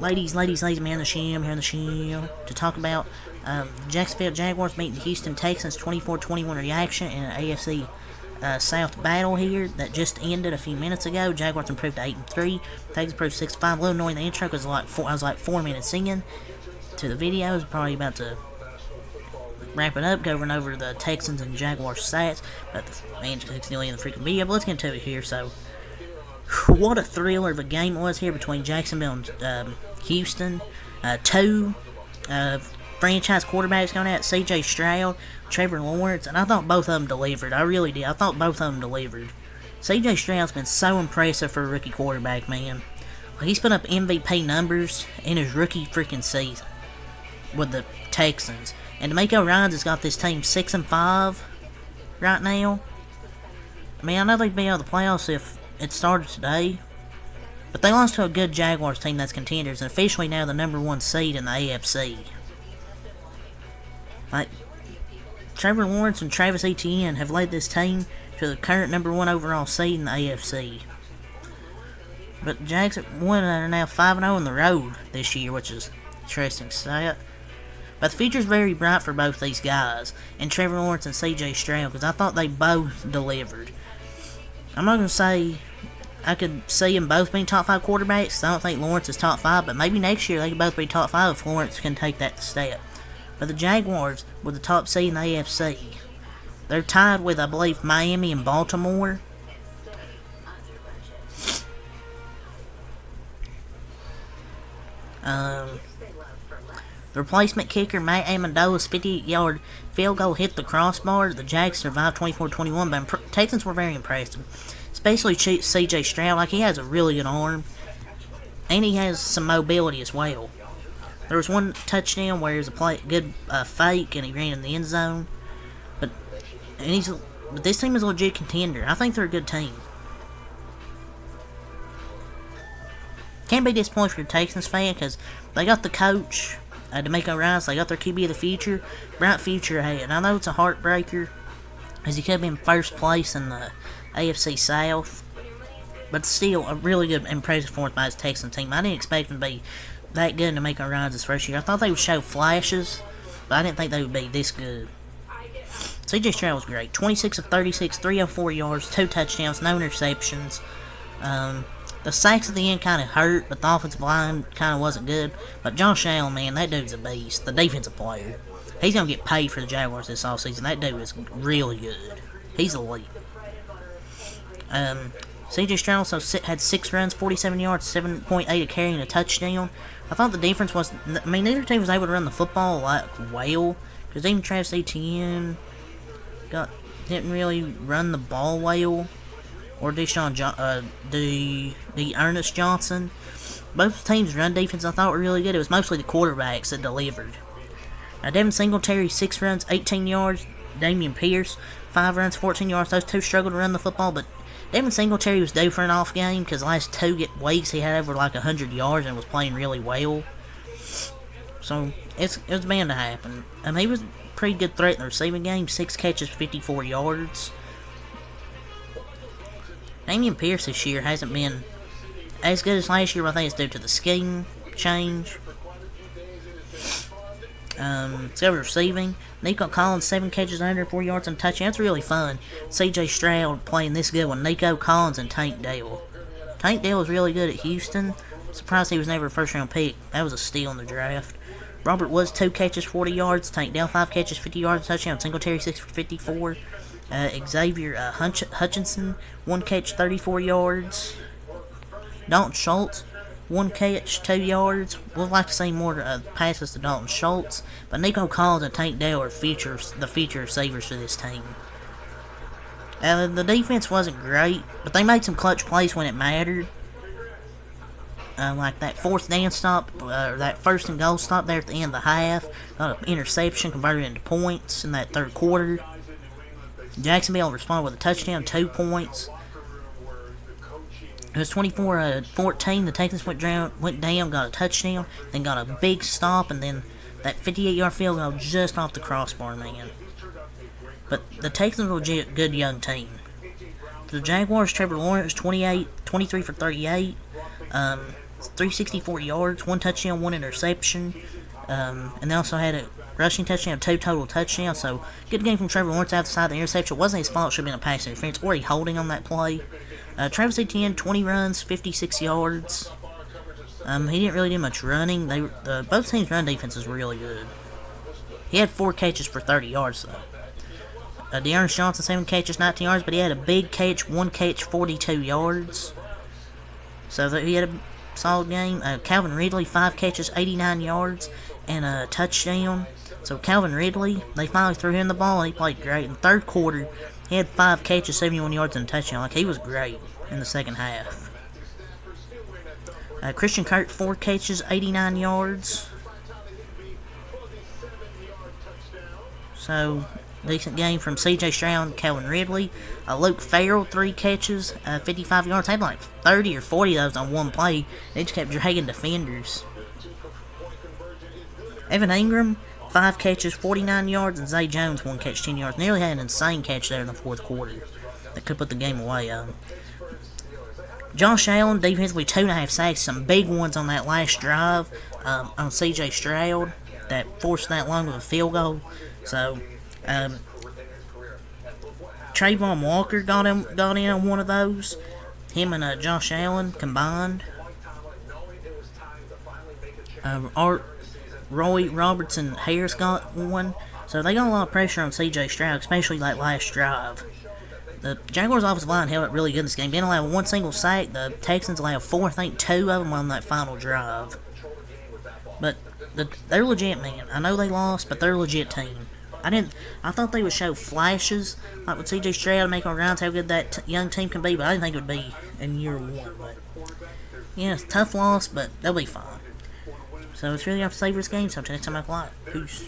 ladies, I'm here in the show to talk about Jacksonville Jaguars beating the Houston Texans 24-21 reaction in an AFC South battle here that just ended a few minutes ago. Jaguars improved to 8-3. Texans improved 6-5. A little annoying the intro because I was like 4 minutes in to the video. I was probably about to wrap it up, going over the Texans and Jaguars stats, but the man just nearly in the freaking video. But let's get into it here. So, what a thriller of a game it was here between Jacksonville and Houston. Two franchise quarterbacks going at C.J. Stroud, Trevor Lawrence, and I thought both of them delivered. I really did. I thought both of them delivered. C.J. Stroud's been so impressive for a rookie quarterback, man. He's put up MVP numbers in his rookie freaking season with the Texans. And D'Amico Ryans has got this team 6-5 right now. I mean, I know they'd be out of the playoffs if it started today, but they lost to a good Jaguars team that's contenders and officially now the number one seed in the AFC. Like, Trevor Lawrence and Travis Etienne have led this team to the current number one overall seed in the AFC. But Jags are now 5-0 on the road this year, which is interesting to say. But the future's very bright for both these guys, and Trevor Lawrence and C.J. Stroud, because I thought they both delivered. I'm not going to say I could see them both being top 5 quarterbacks. I don't think Lawrence is top 5, but maybe next year they could both be top 5 if Lawrence can take that step. But the Jaguars, with the top seed in the AFC, they're tied with, I believe, Miami and Baltimore. The replacement kicker, Matt Amendola's 58-yard field goal hit the crossbar. The Jags survived 24-21, but Texans were very impressive. Especially C.J. Stroud. Like, he has a really good arm. And he has some mobility as well. There was one touchdown where it was a good fake, and he ran in the end zone. But this team is a legit contender. I think they're a good team. Can't be disappointed for the Texans fan, because they got the coach, D'Amico Ryans. They got their QB of the future. Bright future ahead. I know it's a heartbreaker, as he could have been first place in the AFC South. But still, a really good, impressive performance by his Texan team. I didn't expect them to be that good to make our Ryans this first year. I thought they would show flashes, but I didn't think they would be this good. C.J. Stroud was great. 26 of 36, 304 yards, 2 touchdowns, no interceptions. The sacks at the end kind of hurt, but the offensive line kind of wasn't good. But Josh Allen, man, that dude's a beast. The defensive player. He's going to get paid for the Jaguars this offseason. That dude is really good. He's elite. C.J. Stroud also had 6 runs, 47 yards, 7.8 a carry, and a touchdown. I thought the difference was, I mean, neither team was able to run the football like well, because even Travis Etienne didn't really run the ball well, or Ernest Johnson. Both teams' run defense I thought were really good. It was mostly the quarterbacks that delivered. Now, Devin Singletary, 6 runs, 18 yards. Damian Pierce, 5 runs, 14 yards. Those two struggled to run the football, but Devin Singletary was due for an off game because the last 2 weeks he had over like 100 yards and was playing really well. So, it was bound to happen. He was a pretty good threat in the receiving game. 6 catches, 54 yards. Damian Pierce this year hasn't been as good as last year, but I think it's due to the scheme change. So receiving, Nico Collins, 7 catches, 104 yards, and a touchdown. That's really fun. C.J. Stroud playing this good with Nico Collins and Tank Dell. Tank Dell was really good at Houston. Surprised he was never a first-round pick. That was a steal in the draft. Robert Woods, 2 catches, 40 yards. Tank Dell, 5 catches, 50 yards, touchdown. Singletary, 6 for 54. Xavier Hutchinson, 1 catch, 34 yards. Dalton Schultz, 1 catch, 2 yards. We'd like to see more passes to Dalton Schultz, but Nico Collins and Tank Dell are the future receivers for this team. The defense wasn't great, but they made some clutch plays when it mattered. Like that 4th down stop, or that 1st and goal stop there at the end of the half. Got an interception converted into points in that 3rd quarter. Jacksonville responded with a touchdown, 2 points. It was 24-14. The Texans went down, got a touchdown, then got a big stop, and then that 58-yard field goal just off the crossbar, man. But the Texans were a good young team. For the Jaguars, Trevor Lawrence, 23 for 38. 364 yards, 1 touchdown, 1 interception. And they also had a rushing touchdown, 2 total touchdowns. So, good game from Trevor Lawrence outside the interception. It wasn't his fault, it should have been a pass interference or a holding on that play. Travis Etienne, 20 runs, 56 yards. He didn't really do much running. Both teams' run defense is really good. He had 4 catches for 30 yards, though. Dearness Johnson, 7 catches, 19 yards, but he had a big catch, 1 catch, 42 yards. So he had a solid game. Calvin Ridley, 5 catches, 89 yards, and a touchdown. So Calvin Ridley, they finally threw him the ball, and he played great. In the third quarter, he had 5 catches, 71 yards, and a touchdown. Like, he was great in the second half. Christian Kirk, 4 catches, 89 yards. So, decent game from C.J. Stroud and Calvin Ridley. Luke Farrell, 3 catches, 55 yards. Had like 30 or 40 of those on one play. They just kept dragging defenders. Evan Ingram, 5 catches, 49 yards, and Zay Jones, 1 catch, 10 yards. Nearly had an insane catch there in the fourth quarter that could put the game away. Josh Allen, defensively, 2.5 sacks, some big ones on that last drive on C.J. Stroud that forced that long with a field goal. So, Trayvon Walker got in on one of those. Him and Josh Allen combined. Roy Robertson Harris got one. So they got a lot of pressure on C.J. Stroud, especially that last drive. The Jaguars' offensive line held up really good in this game. Didn't allow 1 single sack. The Texans allowed 4, I think 2 of them on that final drive. But they're legit, man. I know they lost, but they're a legit team. I thought they would show flashes, like with C.J. Stroud, make on rounds how good that young team can be, but I didn't think it would be in year 1. But yeah, it's a tough loss, but they'll be fine. So it's really up to Savers game. So until next time, I Peace.